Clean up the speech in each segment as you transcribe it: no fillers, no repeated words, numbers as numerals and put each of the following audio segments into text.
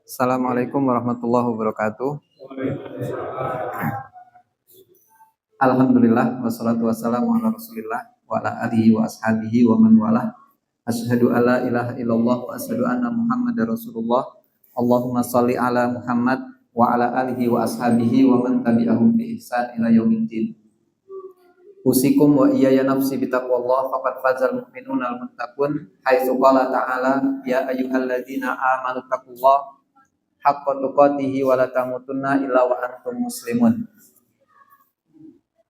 Assalamualaikum warahmatullahi wabarakatuh. Alhamdulillah wassalatu wassalamu ala Rasulillah wa ala alihi wa ashabihi wa man walah. Asyhadu alla ilaha illallah wa asyhadu anna Muhammadar Rasulullah. Allahumma shalli ala Muhammad wa ala alihi wa ashabihi wa man tabi'ahum bi ihsan ila yaumiddin. Usikum wa iyaya nafsi bitaqwallah faqad fazal mu'minuna al-muttaqun haitsu qala ta'ala ya ayyuhalladzina amanu taqullaha haqqa tuqatih wa la tamutunna illa wa antum muslimun.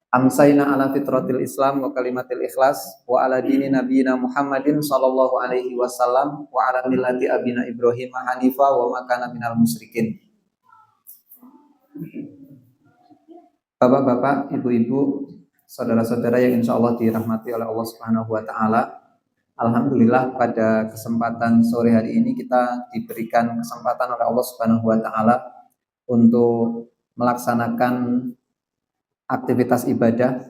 Amsayna ala fitratil Islam wa kalimatil ikhlas wa ala dini nabiyina Muhammadin sallallahu alaihi wasallam wa ala millati abina Ibrahim hanifa wa ma kana minal musyrikin. Bapak-bapak, ibu-ibu, saudara-saudara yang insya Allah dirahmati oleh Allah Subhanahu wa Ta'ala, alhamdulillah pada kesempatan sore hari ini kita diberikan kesempatan oleh Allah Subhanahu wa Ta'ala untuk melaksanakan aktivitas ibadah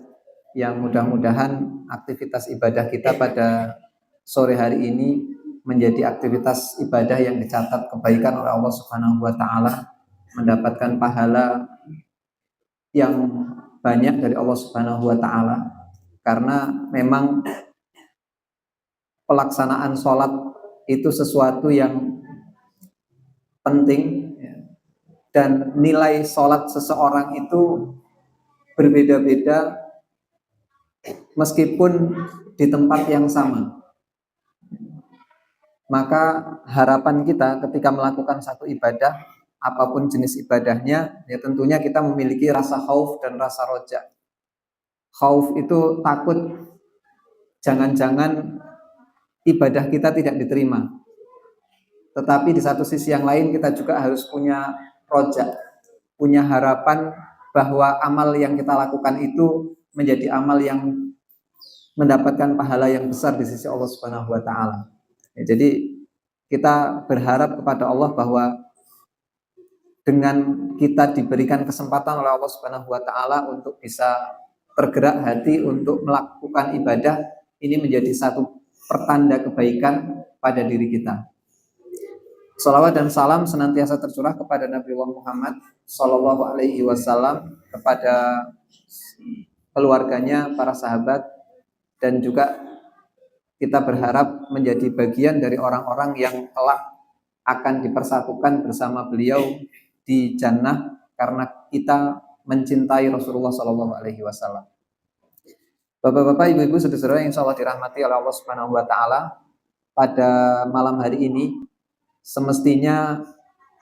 yang mudah-mudahan aktivitas ibadah kita pada sore hari ini menjadi aktivitas ibadah yang dicatat kebaikan oleh Allah Subhanahu wa Ta'ala, mendapatkan pahala yang banyak dari Allah Subhanahu wa Ta'ala, karena memang pelaksanaan sholat itu sesuatu yang penting dan nilai sholat seseorang itu berbeda-beda meskipun di tempat yang sama. Maka harapan kita ketika melakukan satu ibadah, apapun jenis ibadahnya, ya tentunya kita memiliki rasa khauf dan rasa roja. Khauf itu takut jangan-jangan ibadah kita tidak diterima. Tetapi di satu sisi yang lain kita juga harus punya roja, punya harapan bahwa amal yang kita lakukan itu menjadi amal yang mendapatkan pahala yang besar di sisi Allah Subhanahu wa Ta'ala. Ya, jadi kita berharap kepada Allah bahwa dengan kita diberikan kesempatan oleh Allah Subhanahu wa Ta'ala untuk bisa tergerak hati untuk melakukan ibadah, ini menjadi satu pertanda kebaikan pada diri kita. Salawat dan salam senantiasa tercurah kepada Nabi Muhammad Sallallahu Alaihi Wasallam, kepada keluarganya, para sahabat, dan juga kita berharap menjadi bagian dari orang-orang yang kelak akan dipersatukan bersama beliau di jannah karena kita mencintai Rasulullah Sallallahu Alaihi Wasallam. Bapak-bapak, ibu-ibu, saudara-saudara yang insya Allah dirahmati oleh Allah Subhanahu Wa Taala, pada malam hari ini semestinya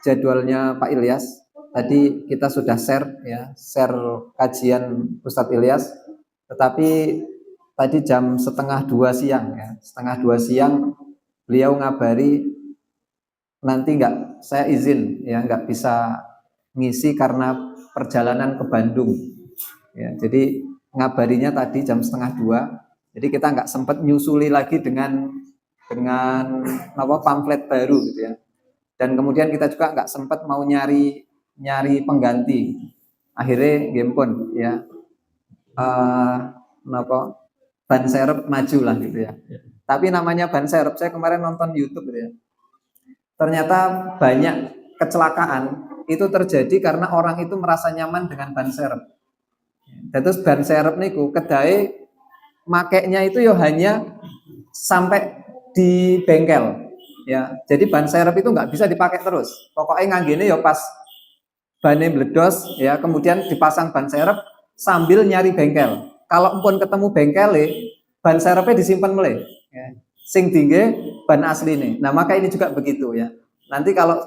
jadwalnya Pak Ilyas tadi kita sudah share kajian Ustadz Ilyas, tetapi tadi jam setengah 2 siang beliau ngabari nanti saya izin nggak bisa ngisi karena perjalanan ke Bandung ya, jadi ngabarinya tadi jam setengah 2, jadi kita nggak sempat nyusuli lagi dengan pamflet baru gitu ya. Dan kemudian kita juga nggak sempat mau nyari pengganti. Akhirnya gempon ya. Ban serep maju lah gitu ya. Tapi namanya ban serep, saya kemarin nonton YouTube gitu ya. Ternyata banyak kecelakaan itu terjadi karena orang itu merasa nyaman dengan ban serep. Dan terus ban serep niku kedai makainya itu hanya sampai di bengkel ya, jadi ban serep itu nggak bisa dipakai terus, pokoknya nganggene pas bannya meledos ya, kemudian dipasang ban serep sambil nyari bengkel. Kalau pun ketemu bengkel ban serepnya disimpan mulai ya. Sing tinggi ban asli nih. Nah maka ini juga begitu ya, nanti kalau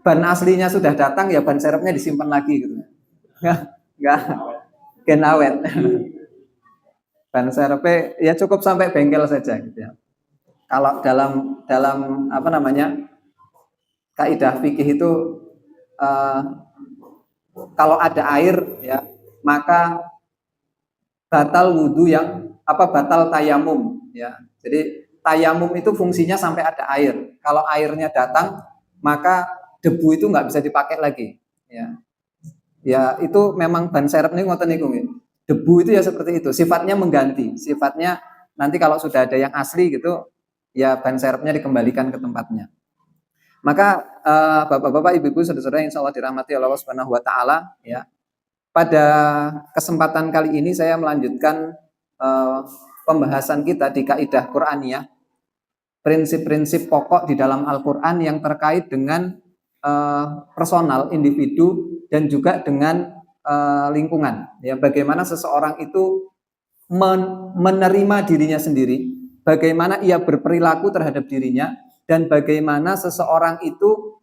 ban aslinya sudah datang ya ban serepnya disimpan lagi gitu, nggak gen awet. Ban serepnya ya cukup sampai bengkel saja gitu ya. Kalau dalam kaidah fikih itu kalau ada air ya maka batal wudhu batal tayamum ya. Jadi tayamum itu fungsinya sampai ada air. Kalau airnya datang maka debu itu nggak bisa dipakai lagi ya. Ya itu memang ban serep nih ngoten niku. Debu itu ya seperti itu, sifatnya mengganti, sifatnya nanti kalau sudah ada yang asli gitu ya ban serepnya dikembalikan ke tempatnya. Maka Bapak-bapak, Ibu-ibu, saudara-saudara yang insyaallah dirahmati oleh Allah Subhanahu wa taala, ya. Pada kesempatan kali ini saya melanjutkan pembahasan kita di kaidah Qur'aniyah, prinsip-prinsip pokok di dalam Al-Qur'an yang terkait dengan personal, individu, dan juga dengan lingkungan. Ya, bagaimana seseorang itu menerima dirinya sendiri, bagaimana ia berperilaku terhadap dirinya, dan bagaimana seseorang itu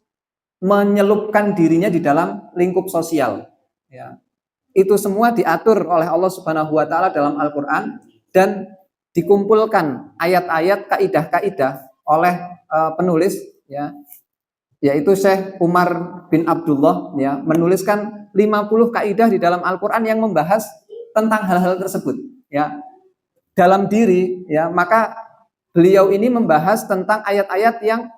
menyelupkan dirinya di dalam lingkup sosial. Ya. Itu semua diatur oleh Allah Subhanahu wa taala dalam Al-Qur'an dan dikumpulkan ayat-ayat kaidah-kaidah oleh penulis, ya, yaitu Syekh Umar bin Abdullah, ya, menuliskan 50 kaidah di dalam Al-Qur'an yang membahas tentang hal-hal tersebut, ya. Dalam diri, ya, maka beliau ini membahas tentang ayat-ayat yang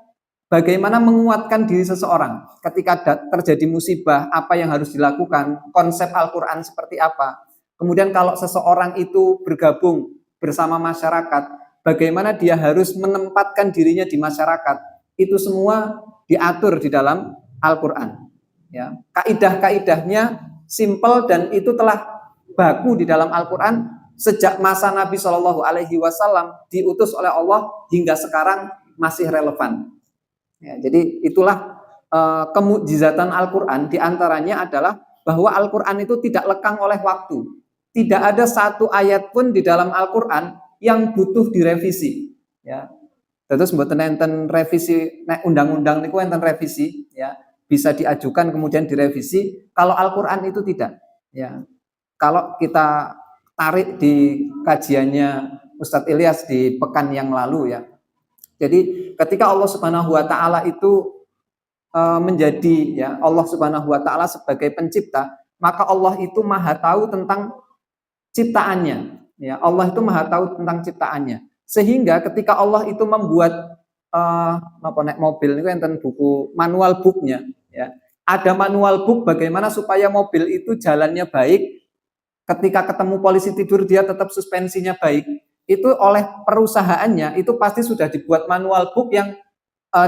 bagaimana menguatkan diri seseorang ketika terjadi musibah, apa yang harus dilakukan, konsep Al-Qur'an seperti apa. Kemudian kalau seseorang itu bergabung bersama masyarakat, bagaimana dia harus menempatkan dirinya di masyarakat. Itu semua diatur di dalam Al-Qur'an. Ya, kaidah-kaidahnya simpel dan itu telah baku di dalam Al-Qur'an sejak masa Nabi Shallallahu Alaihi Wasallam diutus oleh Allah hingga sekarang masih relevan. Ya, jadi itulah kemukjizatan Al-Qur'an, diantaranya adalah bahwa Al-Qur'an itu tidak lekang oleh waktu. Tidak ada satu ayat pun di dalam Al-Qur'an yang butuh direvisi. Ya. Terus mboten enten revisi undang-undang niku enten revisi, ya, bisa diajukan kemudian direvisi. Kalau Al-Qur'an itu tidak. Ya. Kalau kita tarik di kajiannya Ustadz Ilyas di pekan yang lalu, ya. Jadi ketika Allah Subhanahu wa taala itu menjadi, ya, Allah Subhanahu wa taala sebagai pencipta, maka Allah itu Maha tahu tentang ciptaannya, ya. Allah itu Maha tahu tentang ciptaannya. Sehingga ketika Allah itu membuat mobil itu enten buku manual booknya, ya. Ada manual book bagaimana supaya mobil itu jalannya baik, ketika ketemu polisi tidur dia tetap suspensinya baik. Itu oleh perusahaannya itu pasti sudah dibuat manual book yang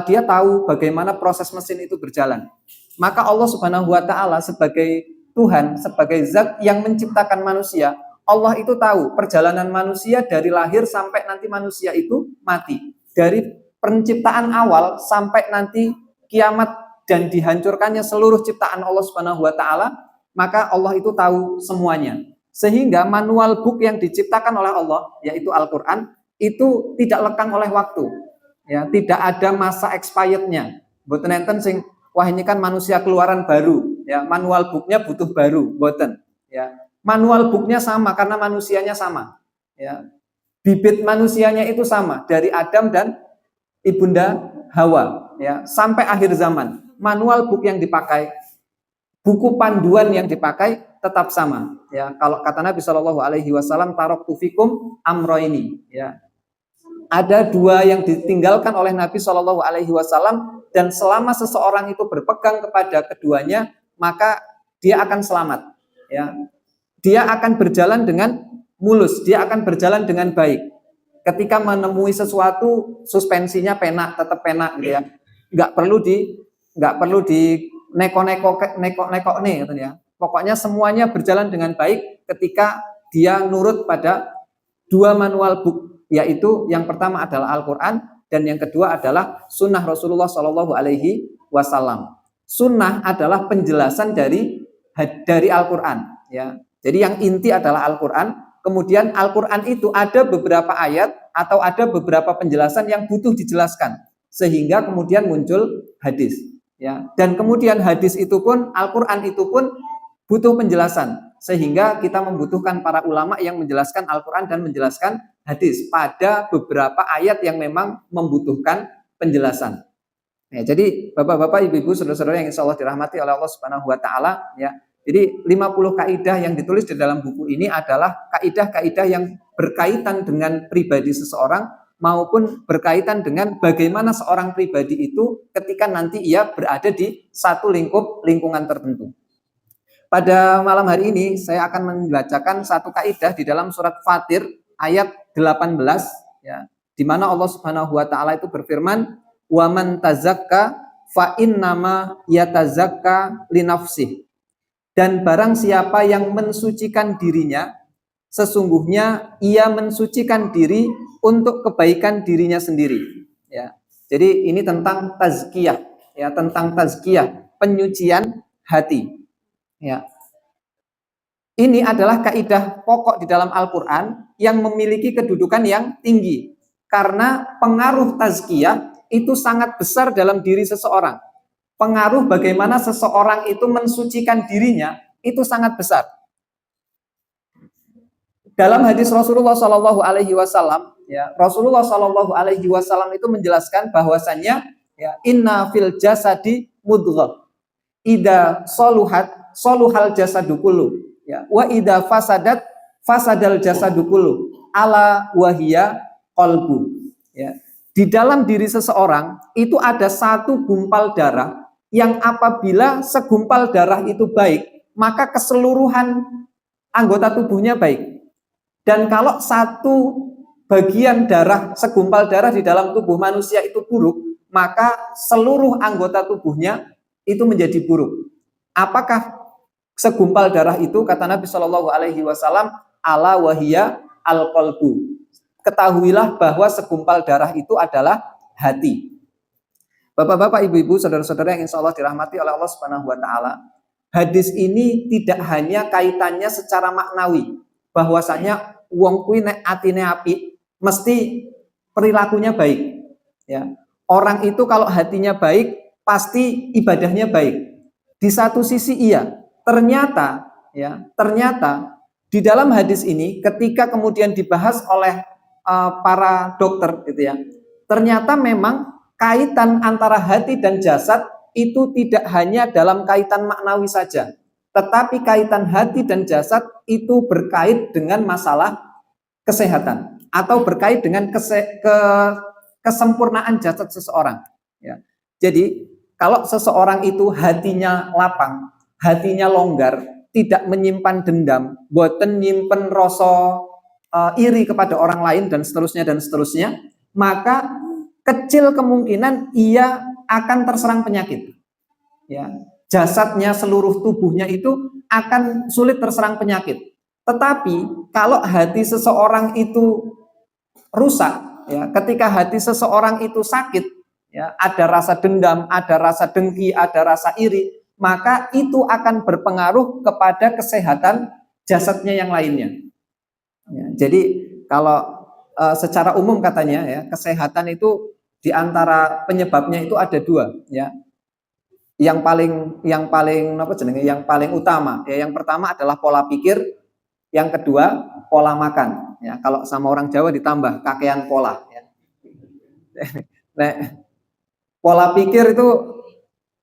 dia tahu bagaimana proses mesin itu berjalan. Maka Allah Subhanahu wa taala sebagai Tuhan, sebagai zat yang menciptakan manusia, Allah itu tahu perjalanan manusia dari lahir sampai nanti manusia itu mati. Dari penciptaan awal sampai nanti kiamat dan dihancurkannya seluruh ciptaan Allah Subhanahu wa taala, maka Allah itu tahu semuanya. Sehingga manual book yang diciptakan oleh Allah, yaitu Al-Qur'an, itu tidak lekang oleh waktu. Ya, tidak ada masa expirednya. Mboten enten sing wah ini kan manusia keluaran baru, ya, manual booknya butuh baru, mboten. Ya. Manual booknya sama karena manusianya sama. Ya. Bibit manusianya itu sama dari Adam dan Ibunda Hawa, ya, sampai akhir zaman. Manual book yang dipakai, buku panduan yang dipakai tetap sama, ya. Kalau kata Nabi Shallallahu Alaihi Wasallam, taraktu fikum amroini, ya. Ada dua yang ditinggalkan oleh Nabi Shallallahu Alaihi Wasallam dan selama seseorang itu berpegang kepada keduanya maka dia akan selamat, ya. Dia akan berjalan dengan mulus, dia akan berjalan dengan baik. Ketika menemui sesuatu suspensinya penak, tetap penak, gitu ya. Nggak perlu di neko-neko nih, gitu ya. Pokoknya semuanya berjalan dengan baik ketika dia nurut pada dua manual book, yaitu yang pertama adalah Al-Qur'an dan yang kedua adalah Sunnah Rasulullah Shallallahu Alaihi Wasallam. Sunnah adalah penjelasan dari Al-Qur'an, ya. Jadi yang inti adalah Al-Qur'an. Kemudian Al-Qur'an itu ada beberapa ayat atau ada beberapa penjelasan yang butuh dijelaskan, sehingga kemudian muncul hadis, ya. Dan kemudian hadis itu pun, Al-Qur'an itu pun butuh penjelasan, sehingga kita membutuhkan para ulama yang menjelaskan Al-Qur'an dan menjelaskan hadis pada beberapa ayat yang memang membutuhkan penjelasan. Ya, jadi Bapak-bapak, Ibu-ibu, saudara-saudara yang insyaallah dirahmati oleh Allah Subhanahu wa taala, ya. Jadi 50 kaidah yang ditulis di dalam buku ini adalah kaidah-kaidah yang berkaitan dengan pribadi seseorang maupun berkaitan dengan bagaimana seorang pribadi itu ketika nanti ia berada di satu lingkungan tertentu. Pada malam hari ini saya akan membacakan satu kaidah di dalam surat Fatir ayat 18, ya. di mana Allah Subhanahu wa taala itu berfirman, "Wa man tazakka fa innama yatazakka li nafsih." Dan barang siapa yang mensucikan dirinya, sesungguhnya ia mensucikan diri untuk kebaikan dirinya sendiri. Ya. Jadi ini tentang tazkiyah, ya, tentang tazkiyah, penyucian hati. Ya. Ini adalah kaidah pokok di dalam Al-Quran yang memiliki kedudukan yang tinggi. Karena pengaruh tazkiyah itu sangat besar dalam diri seseorang. Pengaruh bagaimana seseorang itu mensucikan dirinya itu sangat besar. Dalam hadis Rasulullah Shallallahu Alaihi Wasallam, ya, Rasulullah Shallallahu Alaihi Wasallam itu menjelaskan bahwasannya, ya, inna fil jasadi mudghah, ida soluhat soluhal jasadu kullu, ya, wa ida fasadat fasadal jasadu kullu, ala wahia qalbu. Ya. Di dalam diri seseorang itu ada satu gumpal darah yang apabila segumpal darah itu baik, maka keseluruhan anggota tubuhnya baik. Dan kalau satu bagian darah, segumpal darah di dalam tubuh manusia itu buruk, maka seluruh anggota tubuhnya itu menjadi buruk. Apakah segumpal darah itu? Kata Nabi Shallallahu Alaihi Wasallam, ala wahia al qalbu. Ketahuilah bahwa segumpal darah itu adalah hati. Bapak-bapak, ibu-ibu, saudara-saudara yang insya Allah dirahmati oleh Allah Subhanahu Wa Taala, hadis ini tidak hanya kaitannya secara maknawi, bahwasanya wong kuwi nek atine apik mesti perilakunya baik, ya. Orang itu kalau hatinya baik pasti ibadahnya baik. Di satu sisi iya, ternyata di dalam hadis ini ketika kemudian dibahas oleh para dokter gitu ya, ternyata memang kaitan antara hati dan jasad itu tidak hanya dalam kaitan maknawi saja, tetapi kaitan hati dan jasad itu berkait dengan masalah kesehatan atau berkait dengan kesempurnaan jasad seseorang. Ya. Jadi kalau seseorang itu hatinya lapang, hatinya longgar, tidak menyimpan dendam, boten nyimpen rasa iri kepada orang lain dan seterusnya, maka kecil kemungkinan ia akan terserang penyakit. Ya. Jasadnya, seluruh tubuhnya itu akan sulit terserang penyakit. Tetapi kalau hati seseorang itu rusak, ya, ketika hati seseorang itu sakit, ya, ada rasa dendam, ada rasa dengki, ada rasa iri, maka itu akan berpengaruh kepada kesehatan jasadnya yang lainnya. Ya, jadi kalau secara umum katanya, ya, kesehatan itu diantara penyebabnya itu ada dua, ya. Yang paling utama, ya, yang pertama adalah pola pikir. Yang kedua, pola makan. Ya, kalau sama orang Jawa ditambah kakean pola. Ya. Nah, pola pikir itu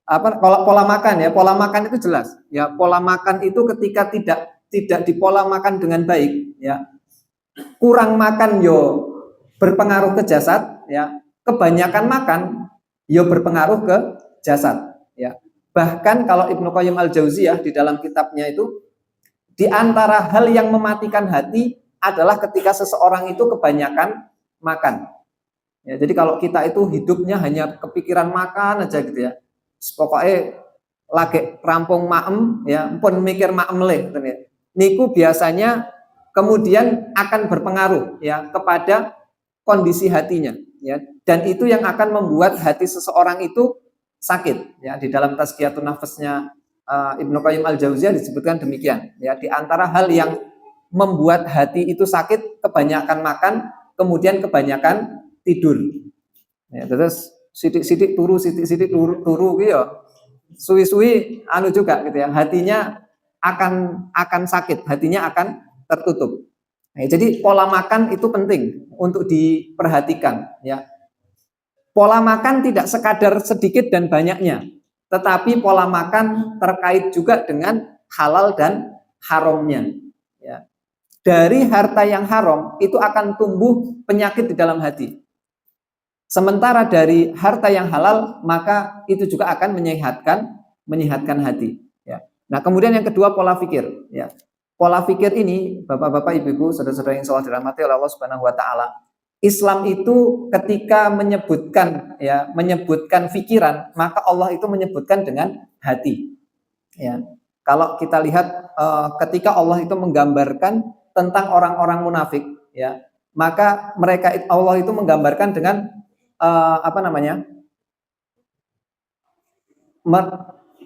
apa? Kalau pola makan, ya, pola makan itu jelas. Ya, pola makan itu ketika tidak dipola makan dengan baik, ya, kurang makan yo berpengaruh ke jasad, ya, kebanyakan makan yo berpengaruh ke jasad. Ya. Bahkan kalau Ibnu Qayyim al-Jauziyah di dalam kitabnya itu, di antara hal yang mematikan hati adalah ketika seseorang itu kebanyakan makan. Ya, jadi kalau kita itu hidupnya hanya kepikiran makan aja gitu ya, pokoknya lagi rampung maem, ya, pun mikir maem leh, gitu ya. Niku biasanya kemudian akan berpengaruh, ya, kepada kondisi hatinya, ya, dan itu yang akan membuat hati seseorang itu sakit. Ya, di dalam Tazkiyatun Nafasnya Ibnu Qayyim al-Jauziyah disebutkan demikian, ya, di antara hal yang membuat hati itu sakit, kebanyakan makan, kemudian kebanyakan tidur. Ya, terus sidik-sidik turu gitu ya. Suwi-suwi anu juga gitu ya. Hatinya akan sakit, hatinya akan tertutup. Nah, jadi pola makan itu penting untuk diperhatikan, ya. Pola makan tidak sekadar sedikit dan banyaknya, tetapi pola makan terkait juga dengan halal dan haramnya. Ya. Dari harta yang haram itu akan tumbuh penyakit di dalam hati. Sementara dari harta yang halal maka itu juga akan menyehatkan hati. Ya. Nah, kemudian yang kedua pola pikir. Ya. Pola pikir ini, bapak-bapak, ibu-ibu, saudara-saudara yang selalu dirahmati oleh Allah Subhanahu Wa Taala, Islam itu ketika menyebutkan pikiran, maka Allah itu menyebutkan dengan hati. Ya. Kalau kita lihat ketika Allah itu menggambarkan tentang orang-orang munafik, ya, maka Allah itu menggambarkan dengan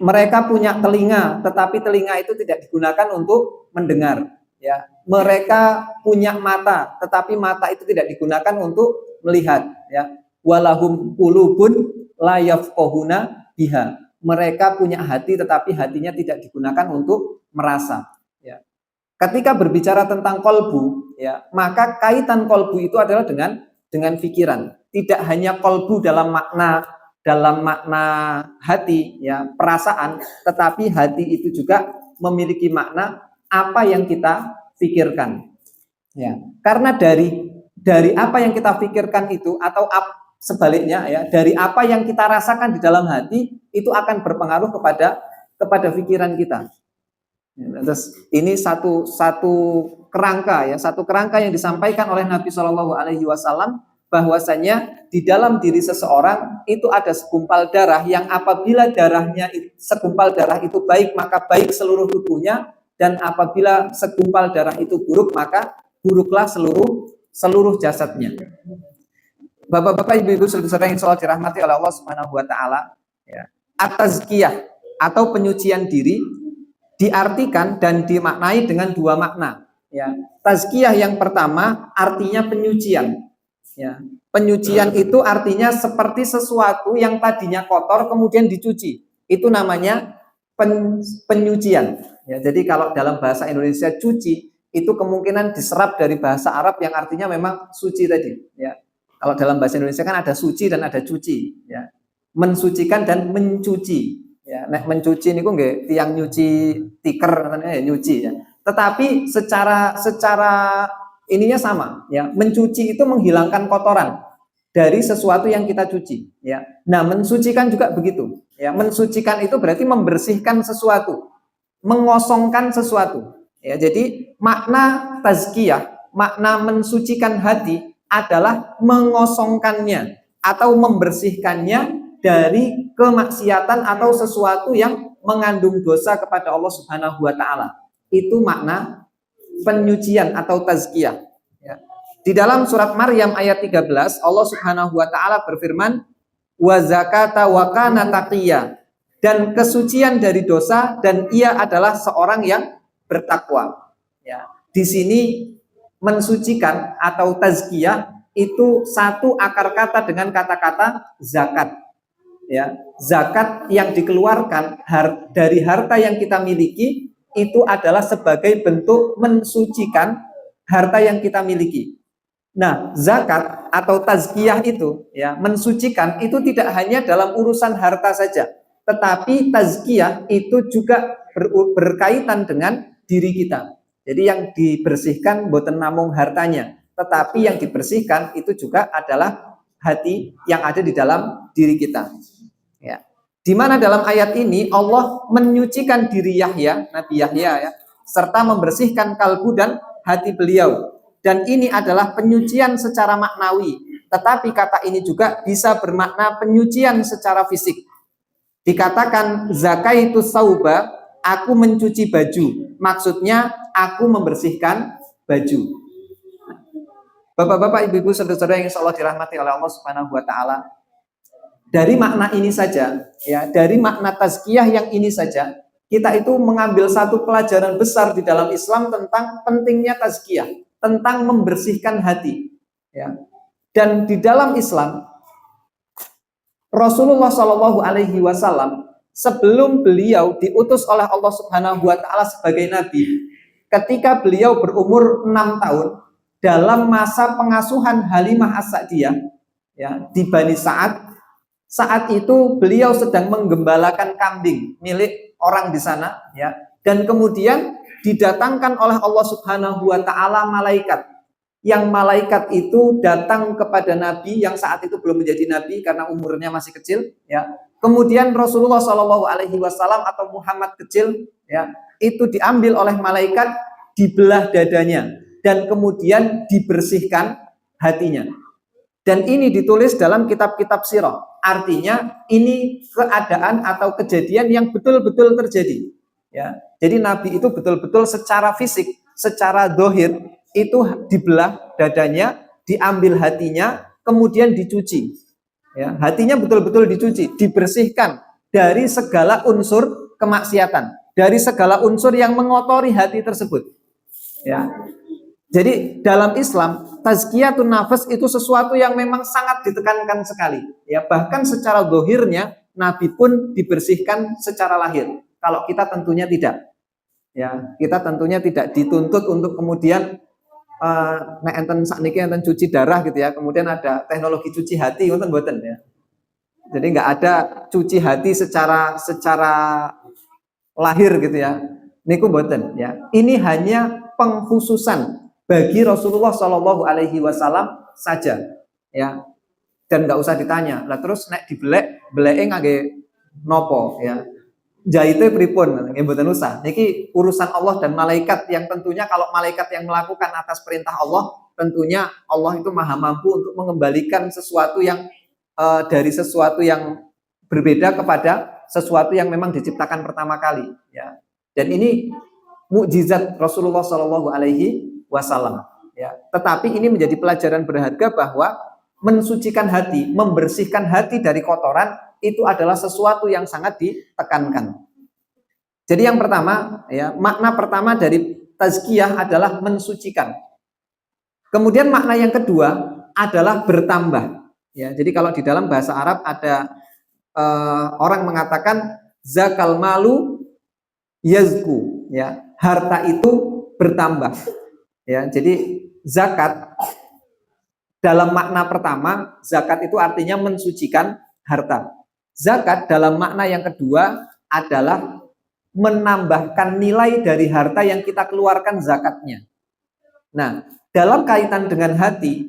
mereka punya telinga, tetapi telinga itu tidak digunakan untuk mendengar. Ya, mereka punya mata, tetapi mata itu tidak digunakan untuk melihat. Ya, walahum qulubun la yafqahuna biha. Mereka punya hati, tetapi hatinya tidak digunakan untuk merasa. Ya. Ketika berbicara tentang kolbu, ya, maka kaitan kolbu itu adalah dengan pikiran. Tidak hanya kolbu dalam makna hati, ya, perasaan, tetapi hati itu juga memiliki makna apa yang kita pikirkan. Ya, karena dari apa yang kita pikirkan itu atau sebaliknya, ya, dari apa yang kita rasakan di dalam hati itu akan berpengaruh kepada pikiran kita. Ya, terus ini satu kerangka, ya, satu kerangka yang disampaikan oleh Nabi Shallallahu Alaihi Wasallam, bahwasanya di dalam diri seseorang itu ada segumpal darah yang apabila segumpal darah itu baik, maka baik seluruh tubuhnya, dan apabila segumpal darah itu buruk, maka buruklah seluruh jasadnya. Bapak-bapak, ibu-ibu, saudara yang sholat dirahmati oleh Allah Subhanahu wa taala, ya. At-tazkiyah atau penyucian diri diartikan dan dimaknai dengan dua makna, ya. Tazkiyah yang pertama artinya penyucian, ya. Penyucian itu artinya seperti sesuatu yang tadinya kotor kemudian dicuci. Itu namanya penyucian. Ya, jadi kalau dalam bahasa Indonesia cuci itu kemungkinan diserap dari bahasa Arab yang artinya memang suci tadi. Ya. Kalau dalam bahasa Indonesia kan ada suci dan ada cuci. Ya. Mensucikan dan mencuci. Ya, mencuci ini kok nggak tiang nyuci tiker, nyuci. Ya. Tetapi secara ininya sama. Ya. Mencuci itu menghilangkan kotoran dari sesuatu yang kita cuci. Ya. Nah, mensucikan juga begitu. Ya, mensucikan itu berarti membersihkan sesuatu, mengosongkan sesuatu. Ya, jadi makna tazkiyah, makna mensucikan hati adalah mengosongkannya atau membersihkannya dari kemaksiatan atau sesuatu yang mengandung dosa kepada Allah Subhanahu wa taala. Itu makna penyucian atau tazkiyah. Ya. Di dalam surat Maryam ayat 13, Allah Subhanahu wa taala berfirman, wa zakata wa kana taqiyya, dan kesucian dari dosa, dan ia adalah seorang yang bertakwa. Ya, di sini mensucikan atau tazkiyah itu satu akar kata dengan kata-kata zakat. Ya, zakat yang dikeluarkan dari harta yang kita miliki itu adalah sebagai bentuk mensucikan harta yang kita miliki. Nah, zakat atau tazkiyah itu, ya, mensucikan itu tidak hanya dalam urusan harta saja, tetapi tazkiyah itu juga berkaitan dengan diri kita. Jadi yang dibersihkan boten namung hartanya, tetapi yang dibersihkan itu juga adalah hati yang ada di dalam diri kita. Ya. Di mana dalam ayat ini Allah menyucikan diri Yahya, Nabi Yahya, ya, serta membersihkan kalbu dan hati beliau. Dan ini adalah penyucian secara maknawi, tetapi kata ini juga bisa bermakna penyucian secara fisik. Dikatakan zakaitu sauba, aku mencuci baju, maksudnya aku membersihkan baju. Bapak-bapak, ibu-ibu, saudara-saudara yang insyaallah dirahmati oleh Allah Subhanahu wa taala, dari makna ini saja, ya, dari makna tazkiyah yang ini saja, kita itu mengambil satu pelajaran besar di dalam Islam tentang pentingnya tazkiyah, tentang membersihkan hati. Ya. Dan di dalam Islam, Rasulullah Shallallahu Alaihi Wasallam sebelum beliau diutus oleh Allah Subhanahu Wa Taala sebagai nabi, ketika beliau berumur 6 tahun dalam masa pengasuhan Halimah As-Sa'diyah, ya, di Bani Sa'ad, saat itu beliau sedang menggembalakan kambing milik orang di sana, ya, dan kemudian didatangkan oleh Allah Subhanahu wa taala malaikat. Yang malaikat itu datang kepada Nabi yang saat itu belum menjadi nabi karena umurnya masih kecil, ya. Kemudian Rasulullah Shallallahu alaihi wasallam atau Muhammad kecil, ya, itu diambil oleh malaikat, dibelah dadanya dan kemudian dibersihkan hatinya. Dan ini ditulis dalam kitab-kitab sirah. Artinya ini keadaan atau kejadian yang betul-betul terjadi. Ya, jadi Nabi itu betul-betul secara fisik, secara dohir itu dibelah dadanya, diambil hatinya, kemudian dicuci. Ya, hatinya betul-betul dicuci, dibersihkan dari segala unsur kemaksiatan, dari segala unsur yang mengotori hati tersebut. Ya, jadi dalam Islam, tazkiyatun nafas itu sesuatu yang memang sangat ditekankan sekali. Ya, bahkan secara dohirnya Nabi pun dibersihkan secara lahir. Kalau kita tentunya tidak. Ya, kita tentunya tidak dituntut untuk kemudian nek enten sakniki enten cuci darah gitu ya. Kemudian ada teknologi cuci hati, ngoten mboten ya. Jadi nggak ada cuci hati secara lahir gitu ya. Niku mboten ya. Ini hanya pengkhususan bagi Rasulullah Shallallahu Alaihi Wasallam saja, ya, dan nggak usah ditanya. Lah terus nek dibelek, beleke ngangge nopo, ya, jahite pripun, nggih mboten usah. Niki urusan Allah dan malaikat yang tentunya kalau malaikat yang melakukan atas perintah Allah, tentunya Allah itu maha mampu untuk mengembalikan sesuatu yang dari sesuatu yang berbeda kepada sesuatu yang memang diciptakan pertama kali, ya. Dan ini mukjizat Rasulullah Shallallahu Alaihi Wasallam. Ya, tetapi ini menjadi pelajaran berharga bahwa mensucikan hati, membersihkan hati dari kotoran itu adalah sesuatu yang sangat ditekankan. Jadi yang pertama, ya, makna pertama dari tazkiyah adalah mensucikan. Kemudian makna yang kedua adalah bertambah. Ya, jadi kalau di dalam bahasa Arab ada orang mengatakan zakal malu yazku, ya, harta itu bertambah. Ya, jadi zakat dalam makna pertama, zakat itu artinya mensucikan harta. Zakat dalam makna yang kedua adalah menambahkan nilai dari harta yang kita keluarkan zakatnya. Nah, dalam kaitan dengan hati,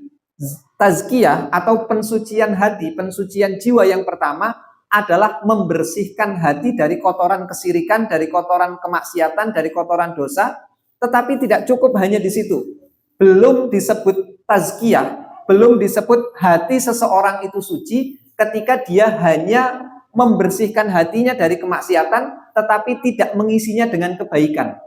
tazkiyah atau pensucian hati, pensucian jiwa yang pertama adalah membersihkan hati dari kotoran kesirikan, dari kotoran kemaksiatan, dari kotoran dosa. Tetapi tidak cukup hanya di situ. Belum disebut tazkiyah, belum disebut hati seseorang itu suci ketika dia hanya membersihkan hatinya dari kemaksiatan, tetapi tidak mengisinya dengan kebaikan.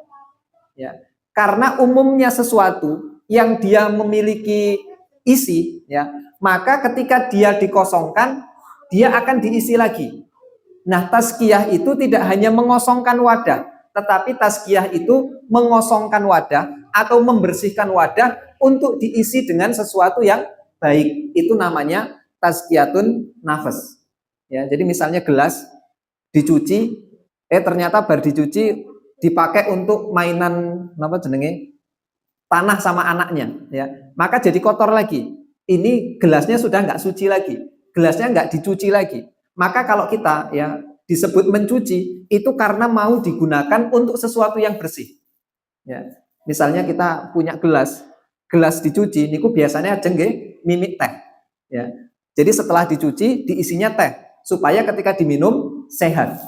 Ya, karena umumnya sesuatu yang dia memiliki isi, ya, maka ketika dia dikosongkan, dia akan diisi lagi. Nah, tazkiyah itu tidak hanya mengosongkan wadah, tetapi tazkiyah itu mengosongkan wadah atau membersihkan wadah untuk diisi dengan sesuatu yang baik. Itu namanya tazkiyatun nafas. Ya, jadi misalnya gelas dicuci, ternyata bar dicuci dipakai untuk mainan apa jenenge? Tanah sama anaknya, ya. Maka jadi kotor lagi. Ini gelasnya sudah nggak suci lagi. Gelasnya nggak dicuci lagi. Maka kalau kita, ya, disebut mencuci itu karena mau digunakan untuk sesuatu yang bersih. Ya, misalnya kita punya gelas dicuci, niku biasanya jengge mimik teh. Ya, jadi setelah dicuci diisinya teh supaya ketika diminum sehat.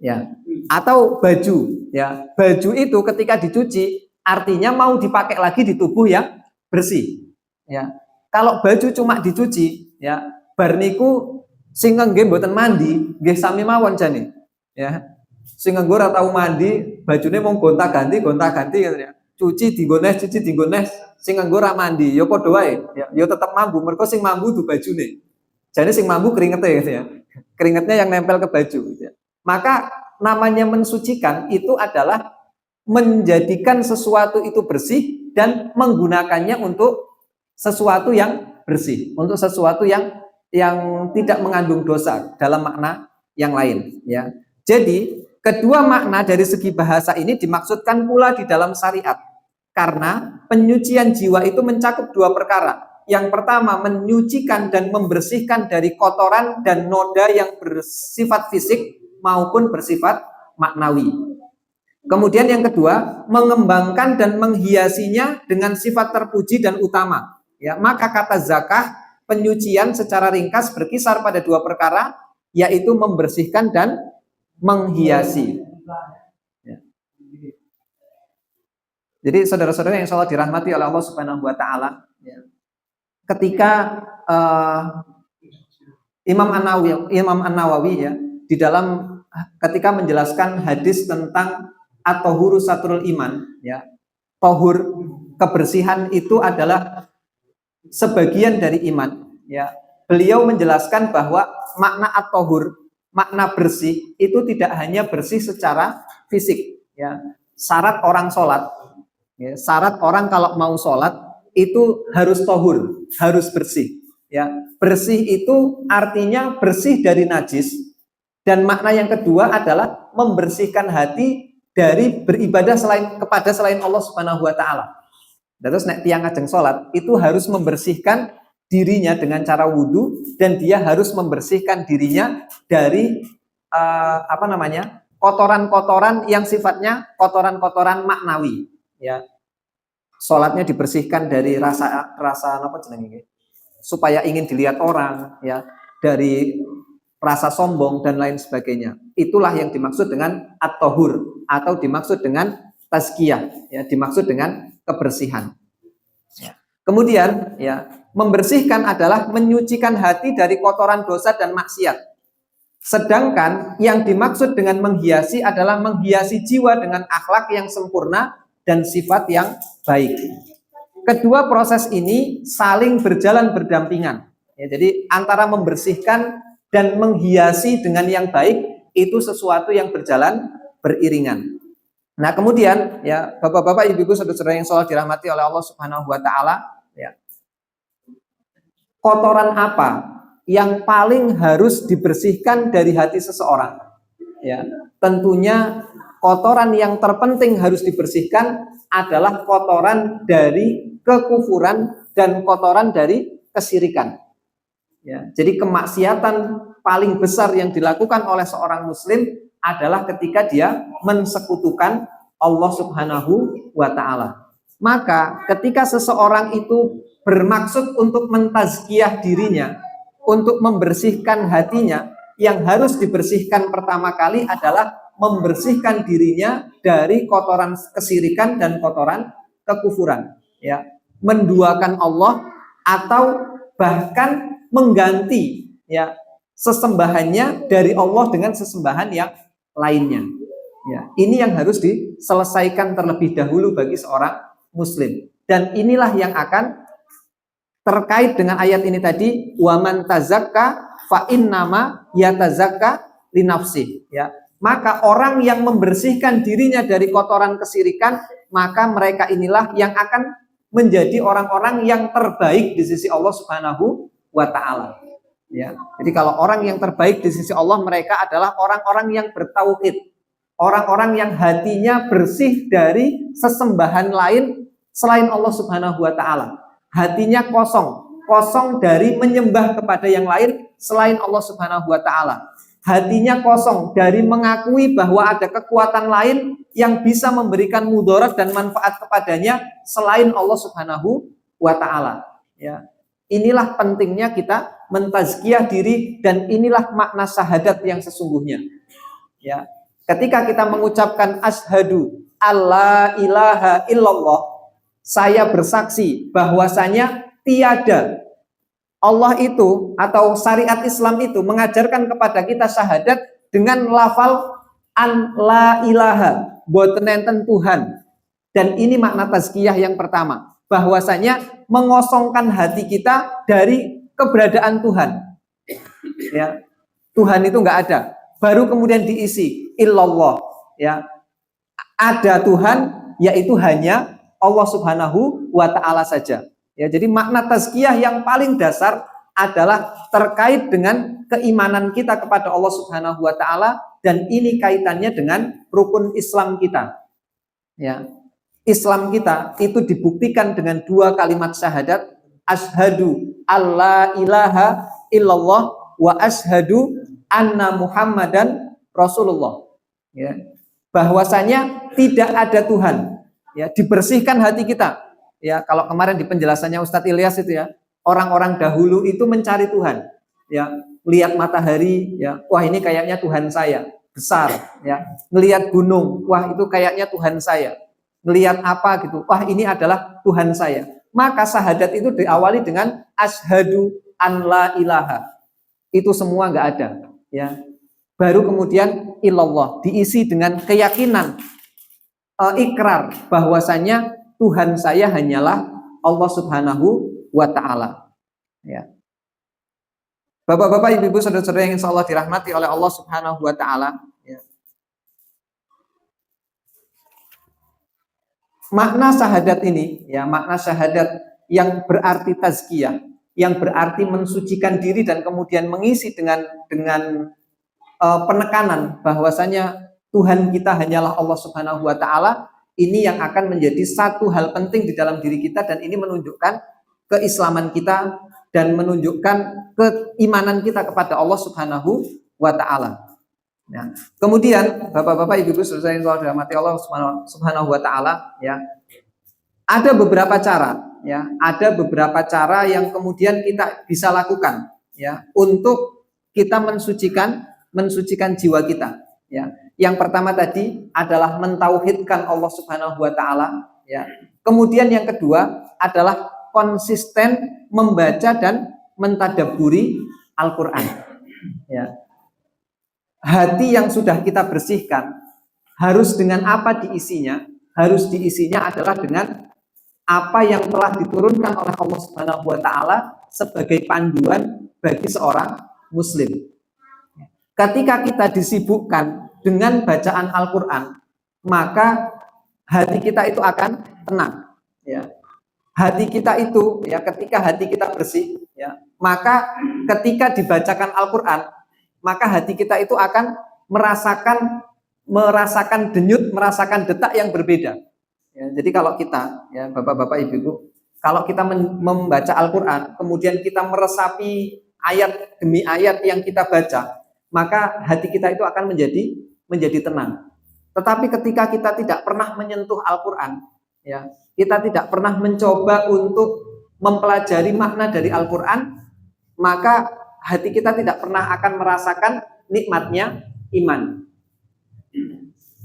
Ya, atau baju, ya, baju itu ketika dicuci artinya mau dipakai lagi di tubuh yang bersih. Ya, kalau baju cuma dicuci, ya, bar niku sing ngangge mboten mandi, nggih sami mawon jane. Ya. Sing nganggo ora tau mandi, bajune mung gonta-ganti gitu ya. Cuci dienggo nes, sing nganggo ora mandi, ya padha wae, ya tetep mambu, mergo sing mambu du bajune. Jane sing mambu keringete gitu ya. Keringetnya yang nempel ke baju gitu ya. Maka namanya mensucikan itu adalah menjadikan sesuatu itu bersih dan menggunakannya untuk sesuatu yang bersih, untuk sesuatu yang tidak mengandung dosa dalam makna yang lain, ya. Jadi kedua makna dari segi bahasa ini dimaksudkan pula di dalam syariat, karena penyucian jiwa itu mencakup dua perkara. Yang pertama, menyucikan dan membersihkan dari kotoran dan noda yang bersifat fisik maupun bersifat maknawi. Kemudian yang kedua, mengembangkan dan menghiasinya dengan sifat terpuji dan utama. Ya, maka kata zakah, penyucian secara ringkas berkisar pada dua perkara, yaitu membersihkan dan menghiasi. Ya. Jadi saudara-saudara yang insya Allah dirahmati oleh Allah Subhanahu Wa Taala, ya, ketika Imam An-Nawawi ya di dalam ketika menjelaskan hadis tentang at-tahuru satrul iman ya, tahur kebersihan itu adalah sebagian dari iman ya. Beliau menjelaskan bahwa makna at-tahur, makna bersih itu tidak hanya bersih secara fisik ya. Syarat orang sholat ya, syarat orang kalau mau sholat itu harus tahur, harus bersih ya. Bersih itu artinya bersih dari najis, dan makna yang kedua adalah membersihkan hati dari beribadah kepada selain Allah Subhanahu wa taala. Terus nek tiang ajeng sholat itu harus membersihkan dirinya dengan cara wudhu, dan dia harus membersihkan dirinya dari kotoran-kotoran yang sifatnya kotoran-kotoran maknawi ya. Sholatnya dibersihkan dari rasa apa jenenge, supaya ingin dilihat orang ya, dari rasa sombong dan lain sebagainya. Itulah yang dimaksud dengan at-tahur, atau dimaksud dengan tazkiyah ya, dimaksud dengan kebersihan ya. Kemudian ya, membersihkan adalah menyucikan hati dari kotoran dosa dan maksiat. Sedangkan yang dimaksud dengan menghiasi adalah menghiasi jiwa dengan akhlak yang sempurna dan sifat yang baik. Kedua proses ini saling berjalan berdampingan. Ya, jadi antara membersihkan dan menghiasi dengan yang baik itu sesuatu yang berjalan beriringan. Nah, kemudian ya, Bapak-bapak, Ibu-ibu, saudara-saudara yang sholawat dirahmati oleh Allah Subhanahu wa taala, ya. Kotoran apa yang paling harus dibersihkan dari hati seseorang? Ya, tentunya kotoran yang terpenting harus dibersihkan adalah kotoran dari kekufuran dan kotoran dari kesyirikan. Ya, jadi kemaksiatan paling besar yang dilakukan oleh seorang muslim adalah ketika dia mensekutukan Allah Subhanahu wa taala. Maka ketika seseorang itu bermaksud untuk mentazkiyah dirinya, untuk membersihkan hatinya, yang harus dibersihkan pertama kali adalah membersihkan dirinya dari kotoran kesyirikan dan kotoran kekufuran ya, menduakan Allah atau bahkan mengganti ya sesembahannya dari Allah dengan sesembahan yang lainnya ya. Ini yang harus diselesaikan terlebih dahulu bagi seorang muslim, dan inilah yang akan terkait dengan ayat ini tadi, waman tazakka fa innama yatazakka linafsi ya. Maka orang yang membersihkan dirinya dari kotoran kesyirikan, maka mereka inilah yang akan menjadi orang-orang yang terbaik di sisi Allah Subhanahu wa taala ya. Jadi kalau orang yang terbaik di sisi Allah, mereka adalah orang-orang yang bertauhid, orang-orang yang hatinya bersih dari sesembahan lain selain Allah Subhanahu wa taala. Hatinya kosong dari menyembah kepada yang lain selain Allah Subhanahu wa taala. Hatinya kosong dari mengakui bahwa ada kekuatan lain yang bisa memberikan mudarat dan manfaat kepadanya selain Allah Subhanahu wa taala ya. Inilah pentingnya kita mentazkiyah diri, dan inilah makna syahadat yang sesungguhnya ya. Ketika kita mengucapkan asyhadu alla ilaha illallah, saya bersaksi bahwasanya tiada Allah itu, atau syariat Islam itu mengajarkan kepada kita syahadat dengan lafal an la ilaha, boten enten Tuhan. Dan ini makna tazkiyah yang pertama, bahwasanya mengosongkan hati kita dari keberadaan Tuhan ya. Tuhan itu enggak ada, baru kemudian diisi illallah ya. Ada Tuhan, yaitu hanya Allah Subhanahu wa taala saja ya. Jadi makna tazkiyah yang paling dasar adalah terkait dengan keimanan kita kepada Allah Subhanahu wa taala, dan ini kaitannya dengan rukun Islam kita ya. Islam kita itu dibuktikan dengan dua kalimat syahadat, asyhadu alla ilaha illallah wa asyhadu anna Muhammadan Rasulullah ya. Bahwasanya tidak ada Tuhan ya, dibersihkan hati kita ya. Kalau kemarin di penjelasannya Ustadz Ilyas itu ya, orang-orang dahulu itu mencari Tuhan ya, lihat matahari ya, wah ini kayaknya Tuhan saya besar ya, ngelihat gunung, wah itu kayaknya Tuhan saya, ngelihat apa gitu, wah ini adalah Tuhan saya. maka syahadat itu diawali dengan asyhadu an la ilaha. Itu semua nggak ada, ya. Baru kemudian ilallah, diisi dengan keyakinan, ikrar bahwasanya Tuhan saya hanyalah Allah Subhanahu wa taala. Ya. Bapak-bapak, ibu-ibu, saudara-saudara yang insyaallah dirahmati oleh Allah Subhanahu wa taala, ya. Makna syahadat ini, ya, makna syahadat yang berarti tazkiyah, yang berarti mensucikan diri dan kemudian mengisi dengan penekanan bahwasanya Tuhan kita hanyalah Allah Subhanahu wa taala, ini yang akan menjadi satu hal penting di dalam diri kita, dan ini menunjukkan keislaman kita dan menunjukkan keimanan kita kepada Allah Subhanahu wa taala. Nah, kemudian Bapak-bapak, Ibu-ibu, saudara yang dirahmati Allah Subhanahu wa taala, ya. Ada beberapa cara, ya. Ada beberapa cara yang kemudian kita bisa lakukan, ya, untuk kita mensucikan jiwa kita, ya. Yang pertama tadi adalah mentauhidkan Allah Subhanahu wa taala, ya. Kemudian yang kedua adalah konsisten membaca dan mentadabburi Al-Qur'an, ya. Hati yang sudah kita bersihkan harus dengan apa diisinya? Harus diisinya adalah dengan apa yang telah diturunkan oleh Allah Subhanahu wa taala sebagai panduan bagi seorang muslim. Ketika kita disibukkan dengan bacaan Al-Qur'an, maka hati kita itu akan tenang, ya. Hati kita itu, ya, ketika hati kita bersih, ya, maka ketika dibacakan Al-Qur'an, maka hati kita itu akan merasakan denyut, merasakan detak yang berbeda. Ya, jadi kalau kita, ya, bapak-bapak, ibu-ibu, kalau kita membaca Al-Qur'an, kemudian kita meresapi ayat demi ayat yang kita baca, maka hati kita itu akan menjadi tenang. Tetapi ketika kita tidak pernah menyentuh Al-Qur'an, ya, kita tidak pernah mencoba untuk mempelajari makna dari Al-Qur'an, maka hati kita tidak pernah akan merasakan nikmatnya iman.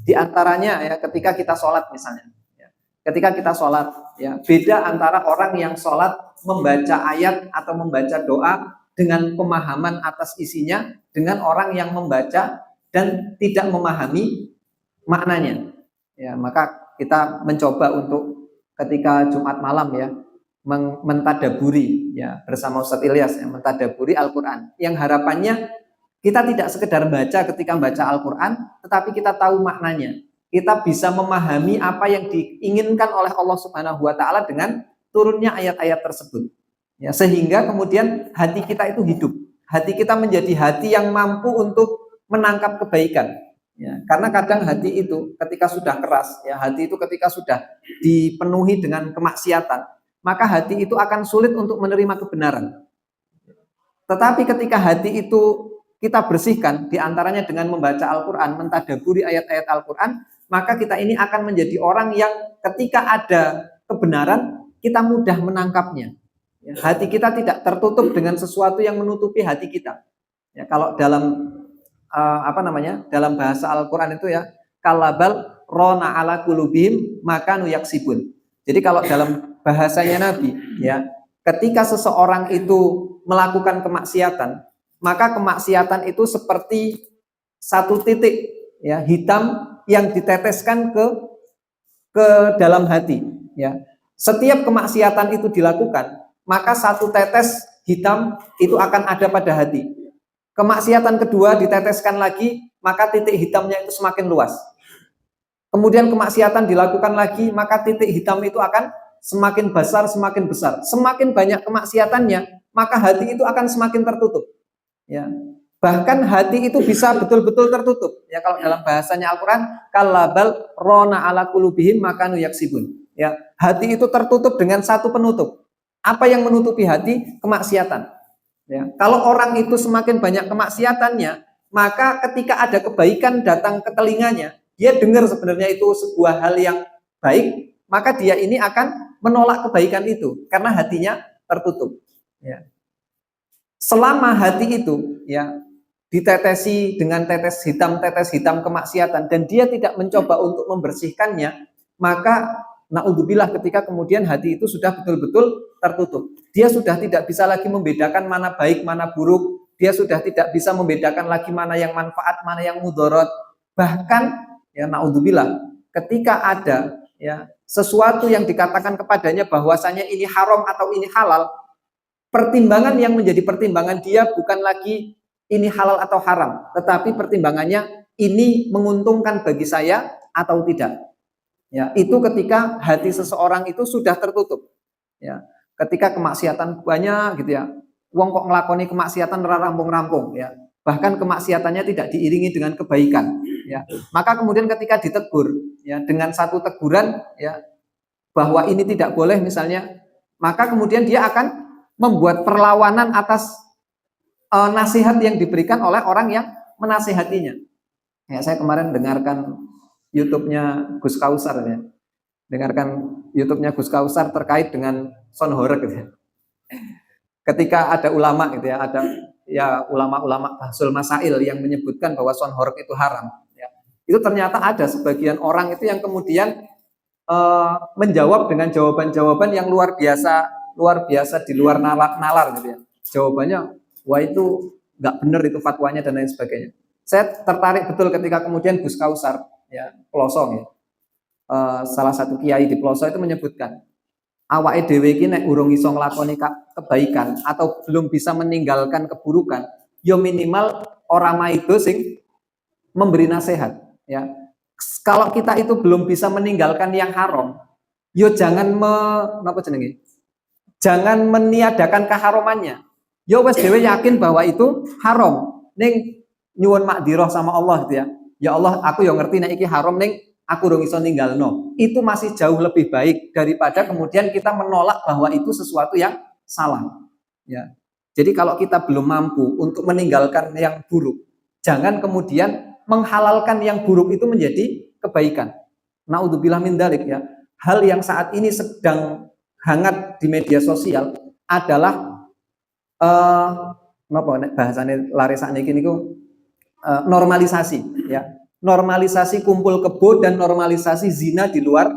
Di antaranya, ya, ketika kita sholat misalnya, ya. Ketika kita sholat, ya, beda antara orang yang sholat membaca ayat atau membaca doa dengan pemahaman atas isinya dengan orang yang membaca dan tidak memahami maknanya. Ya, maka kita mencoba untuk ketika Jumat malam, ya, mentadaburi, ya, bersama Ustadz Ilyas, ya, mentadaburi Al-Qur'an, yang harapannya kita tidak sekedar baca ketika baca Al-Qur'an, tetapi kita tahu maknanya, kita bisa memahami apa yang diinginkan oleh Allah Subhanahu wa taala dengan turunnya ayat-ayat tersebut, ya, sehingga kemudian hati kita itu hidup, hati kita menjadi hati yang mampu untuk menangkap kebaikan, ya. Karena kadang hati itu ketika sudah keras, ya, hati itu ketika sudah dipenuhi dengan kemaksiatan, maka hati itu akan sulit untuk menerima kebenaran. Tetapi ketika hati itu kita bersihkan, diantaranya dengan membaca Al-Qur'an, mentadaburi ayat-ayat Al-Qur'an, maka kita ini akan menjadi orang yang ketika ada kebenaran, kita mudah menangkapnya. Ya, hati kita tidak tertutup dengan sesuatu yang menutupi hati kita. Ya, kalau dalam dalam bahasa Al-Qur'an itu, ya, kalabal rona ala qulubihim makanu yaksibun. Jadi kalau dalam bahasanya Nabi, ya, ketika seseorang itu melakukan kemaksiatan, maka kemaksiatan itu seperti satu titik, ya, hitam yang diteteskan ke dalam hati, ya. Setiap kemaksiatan itu dilakukan, maka satu tetes hitam itu akan ada pada hati. Kemaksiatan kedua diteteskan lagi, maka titik hitamnya itu semakin luas. Kemudian kemaksiatan dilakukan lagi, maka titik hitam itu akan semakin besar, semakin besar. Semakin banyak kemaksiatannya, maka hati itu akan semakin tertutup. Ya. Bahkan hati itu bisa betul-betul tertutup. Ya, kalau dalam bahasanya Al-Qur'an, kalabal rona ala qulubihim makanu yaksibun. Ya, hati itu tertutup dengan satu penutup. Apa yang menutupi hati? Kemaksiatan. Ya, kalau orang itu semakin banyak kemaksiatannya, maka ketika ada kebaikan datang ke telinganya, dia dengar sebenarnya itu sebuah hal yang baik, maka dia ini akan menolak kebaikan itu karena hatinya tertutup. Ya. Selama hati itu, ya, ditetesi dengan tetes hitam kemaksiatan dan dia tidak mencoba untuk membersihkannya, maka Naudzubillah ketika kemudian hati itu sudah betul-betul tertutup. Dia sudah tidak bisa lagi membedakan mana baik, mana buruk. Dia sudah tidak bisa membedakan lagi mana yang manfaat, mana yang mudarat. Bahkan ya naudzubillah ketika ada ya sesuatu yang dikatakan kepadanya bahwasanya ini haram atau ini halal, pertimbangan yang menjadi pertimbangan dia bukan lagi ini halal atau haram, tetapi pertimbangannya ini menguntungkan bagi saya atau tidak. Ya, itu ketika hati seseorang itu sudah tertutup. Ya, ketika kemaksiatan banyak gitu ya. Wong kok ngelakoni kemaksiatan rampung-rampung ya. Bahkan kemaksiatannya tidak diiringi dengan kebaikan ya. Maka kemudian ketika ditegur ya dengan satu teguran ya bahwa ini tidak boleh misalnya, maka kemudian dia akan membuat perlawanan atas nasihat yang diberikan oleh orang yang menasihatinya. Ya, saya kemarin dengarkan YouTube-nya Gus Kausar ya. Dengarkan YouTube-nya Gus Kausar terkait dengan sound horeg gitu ya. Ketika ada ulama gitu ya, ada ya ulama-ulama bahsul masail yang menyebutkan bahwa sound horeg itu haram ya. Itu ternyata ada sebagian orang itu yang kemudian menjawab dengan jawaban-jawaban yang luar biasa di luar nalar gitu ya. Jawabannya, wah itu nggak benar itu fatwanya dan lain sebagainya. Saya tertarik betul ketika kemudian Gus Kausar ya Pelosong ya, salah satu kiai di Pelosong itu menyebutkan awake dhewe iki nek urung iso nglakoni kebaikan atau belum bisa meninggalkan keburukan, ya minimal orang maido sing memberi nasihat ya. Kalau kita itu belum bisa meninggalkan yang haram, yo jangan jangan meniadakan keharumannya. Yo wes dhewe yakin bahwa itu haram. Ning nyuwun makdirah sama Allah gitu ya. Ya Allah, aku yo ngerti nek iki haram ning aku urung iso ninggalno. Itu masih jauh lebih baik daripada kemudian kita menolak bahwa itu sesuatu yang salah. Ya. Jadi kalau kita belum mampu untuk meninggalkan yang buruk, jangan kemudian menghalalkan yang buruk itu menjadi kebaikan. Naudzubillah min dzalik ya. Hal yang saat ini sedang hangat di media sosial adalah bahasane lare sakniki niku normalisasi ya. Normalisasi kumpul kebo dan normalisasi zina di luar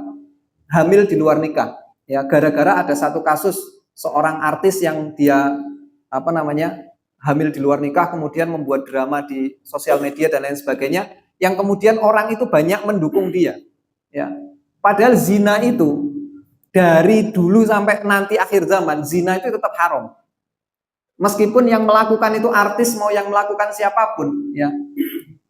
hamil di luar nikah. Ya, gara-gara ada satu kasus seorang artis yang dia hamil di luar nikah kemudian membuat drama di sosial media dan lain sebagainya yang kemudian orang itu banyak mendukung dia. Ya. Padahal zina itu dari dulu sampai nanti akhir zaman zina itu tetap haram. Meskipun yang melakukan itu artis mau yang melakukan siapapun ya.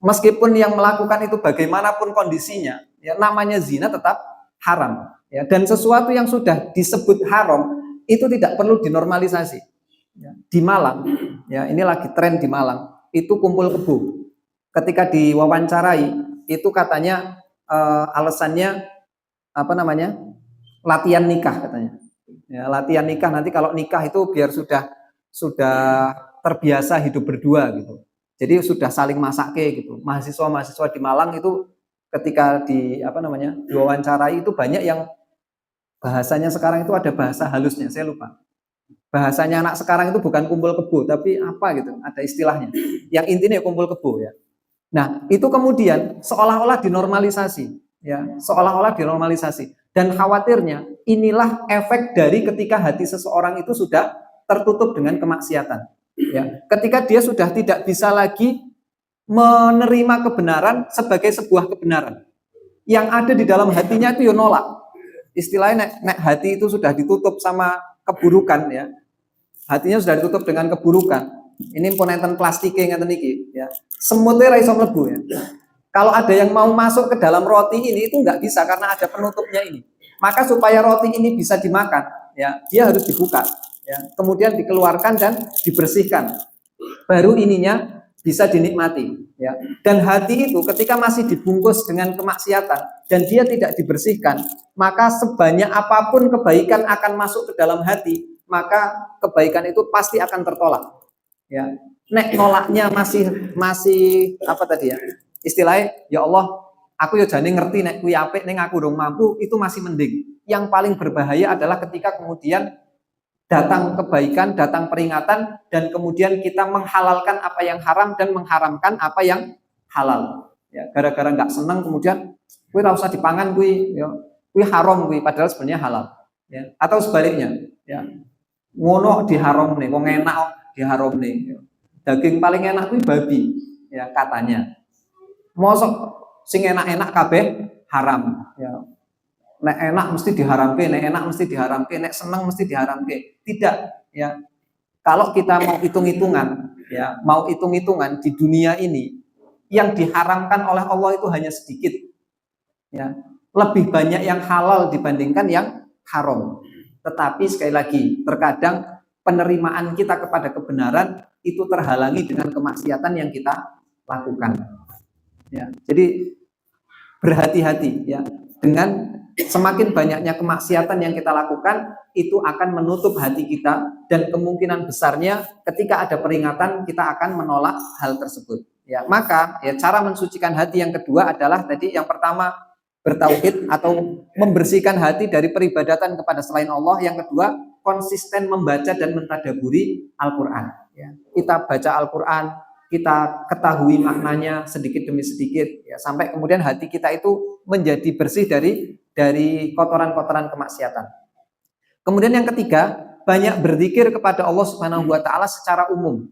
Meskipun yang melakukan itu bagaimanapun kondisinya, ya namanya zina tetap haram. Ya, dan sesuatu yang sudah disebut haram itu tidak perlu dinormalisasi. Ya, di Malang, ya ini lagi tren di Malang, itu kumpul kebo. Ketika diwawancarai, itu katanya alasannya latihan nikah katanya. Ya, latihan nikah nanti kalau nikah itu biar sudah terbiasa hidup berdua gitu. Jadi sudah saling masake gitu. Mahasiswa-mahasiswa di Malang itu ketika diwawancarai itu banyak yang bahasanya sekarang itu ada bahasa halusnya, saya lupa. Bahasanya anak sekarang itu bukan kumpul kebo, tapi apa gitu, ada istilahnya. Yang intinya kumpul kebo ya. Nah, itu kemudian seolah-olah dinormalisasi, ya, seolah-olah dinormalisasi. Dan khawatirnya inilah efek dari ketika hati seseorang itu sudah tertutup dengan kemaksiatan. Ya, ketika dia sudah tidak bisa lagi menerima kebenaran sebagai sebuah kebenaran, yang ada di dalam hatinya itu nolak. Istilahnya nek hati itu sudah ditutup sama keburukan ya, hatinya sudah ditutup dengan keburukan. Ini ponenten plastiknya ngeten iki ya, semutnya ra iso mlebu ya. Kalau ada yang mau masuk ke dalam roti ini itu nggak bisa karena ada penutupnya ini. Maka supaya roti ini bisa dimakan, ya dia harus dibuka. Ya, kemudian dikeluarkan dan dibersihkan, baru ininya bisa dinikmati. Ya. Dan hati itu ketika masih dibungkus dengan kemaksiatan dan dia tidak dibersihkan, maka sebanyak apapun kebaikan akan masuk ke dalam hati, maka kebaikan itu pasti akan tertolak. Ya, nek nolaknya masih apa tadi ya? Istilahnya, ya Allah, aku ya jane ngerti nek kuwi apik ning aku urung mampu, itu masih mending. Yang paling berbahaya adalah ketika kemudian datang kebaikan, datang peringatan, dan kemudian kita menghalalkan apa yang haram dan mengharamkan apa yang halal. Ya, gara-gara nggak senang kemudian, gue ora usah dipangan gue, ya. kuwi haram kuwi padahal sebenarnya halal ya. Atau sebaliknya ya, ngono diharamne wong enak kok diharamne ya. Daging paling enak kuwi babi ya katanya. Mosok sing enak-enak kabeh haram ya. Nek enak mesti diharamke, nek enak mesti diharamke, nek seneng mesti diharamke. Tidak ya. Kalau kita mau hitung-hitungan ya, mau hitung-hitungan di dunia ini yang diharamkan oleh Allah itu hanya sedikit ya. Lebih banyak yang halal dibandingkan yang haram. Tetapi sekali lagi, terkadang penerimaan kita kepada kebenaran itu terhalangi dengan kemaksiatan yang kita lakukan. Ya, jadi berhati-hati ya dengan semakin banyaknya kemaksiatan yang kita lakukan itu akan menutup hati kita dan kemungkinan besarnya ketika ada peringatan kita akan menolak hal tersebut. Ya, maka ya cara mensucikan hati yang kedua adalah tadi yang pertama bertauhid atau membersihkan hati dari peribadatan kepada selain Allah. Yang kedua konsisten membaca dan mentadaburi Al-Qur'an. Ya, kita baca Al-Qur'an, kita ketahui maknanya sedikit demi sedikit ya, sampai kemudian hati kita itu menjadi bersih dari kotoran-kotoran kemaksiatan. Kemudian yang ketiga, banyak berzikir kepada Allah Subhanahu wa taala secara umum.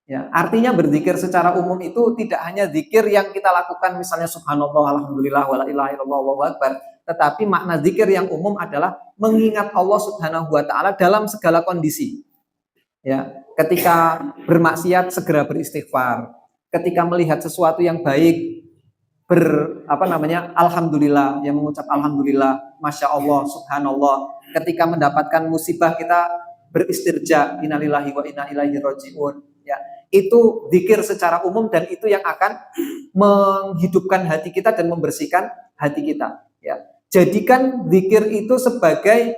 Ya, artinya berzikir secara umum itu tidak hanya zikir yang kita lakukan misalnya subhanallah, alhamdulillah, wala ilaha illallah, wallahu akbar, tetapi makna zikir yang umum adalah mengingat Allah Subhanahu wa taala dalam segala kondisi. Ya, ketika bermaksiat segera beristighfar, ketika melihat sesuatu yang baik alhamdulillah, yang mengucap alhamdulillah, masya Allah, subhanallah. Ketika mendapatkan musibah kita beristirja, innalillahi wa inna ilaihi rajiun. Ya, itu zikir secara umum dan itu yang akan menghidupkan hati kita dan membersihkan hati kita. Ya, jadikan zikir itu sebagai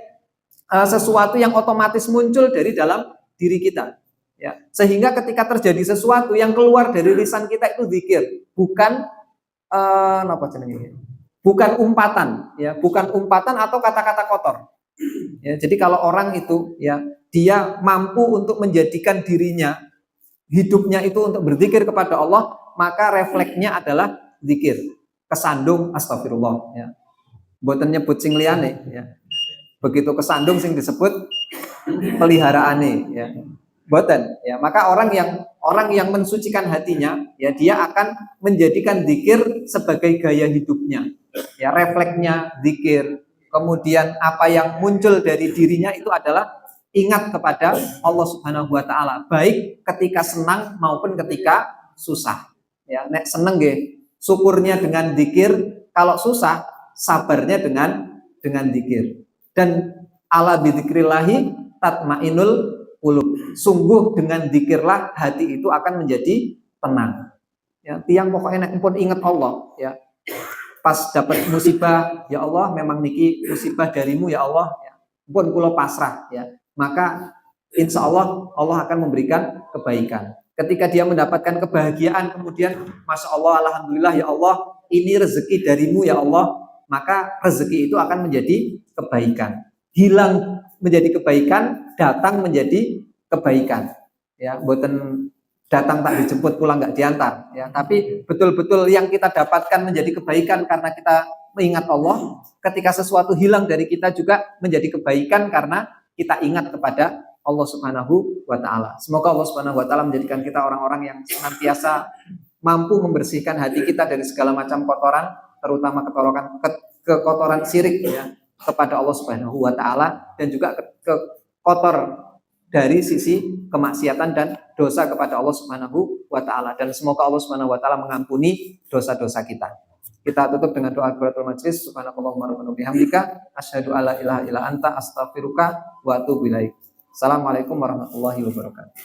sesuatu yang otomatis muncul dari dalam diri kita. Ya, sehingga ketika terjadi sesuatu yang keluar dari lisan kita itu zikir, bukan bukan umpatan, ya, bukan umpatan atau kata-kata kotor. Ya, jadi kalau orang itu, ya, dia mampu untuk menjadikan dirinya, hidupnya itu untuk berzikir kepada Allah, maka refleksnya adalah zikir. Kesandung astagfirullah. Ya. Mboten nyebut sing liyane. Ya. Begitu kesandung sing disebut peliharaane. Ya. Boten, ya, maka orang yang mensucikan hatinya, ya, dia akan menjadikan zikir sebagai gaya hidupnya, ya, refleksnya zikir. Kemudian apa yang muncul dari dirinya itu adalah ingat kepada Allah Subhanahu wa taala, baik ketika senang maupun ketika susah. Ya, nek seneng nggih, syukurnya dengan zikir, kalau susah sabarnya dengan zikir. Dan ala bidzikrillahi tatmainul qulub. Sungguh dengan zikirlah hati itu akan menjadi tenang. Ya, tiang pokoknya pun ingat Allah, ya. Pas dapat musibah, ya Allah, memang niki musibah darimu ya Allah, ya. Pun kula pasrah, ya. Maka insya Allah Allah akan memberikan kebaikan. Ketika dia mendapatkan kebahagiaan, kemudian masya Allah, alhamdulillah ya Allah, ini rezeki darimu ya Allah, maka rezeki itu akan menjadi kebaikan. Hilang menjadi kebaikan, datang menjadi kebaikan. Ya, boten datang tak dijemput, pulang nggak diantar. Ya, tapi betul-betul yang kita dapatkan menjadi kebaikan karena kita mengingat Allah. Ketika sesuatu hilang dari kita juga menjadi kebaikan karena kita ingat kepada Allah Subhanahu wa taala. Semoga Allah Subhanahu wa taala menjadikan kita orang-orang yang senantiasa mampu membersihkan hati kita dari segala macam kotoran, terutama kekotoran syirik, ya, kepada Allah Subhanahu wa taala, dan juga ke kotor dari sisi kemaksiatan dan dosa kepada Allah Subhanahu wa taala, dan semoga Allah Subhanahu wa taala mengampuni dosa-dosa kita. Kita tutup dengan doa kafaratul majlis. Subhanakallahumma rabbana bihamdika asyhadu alla ilaha illa anta astaghfiruka wa atubu ilaik. Assalamualaikum warahmatullahi wabarakatuh.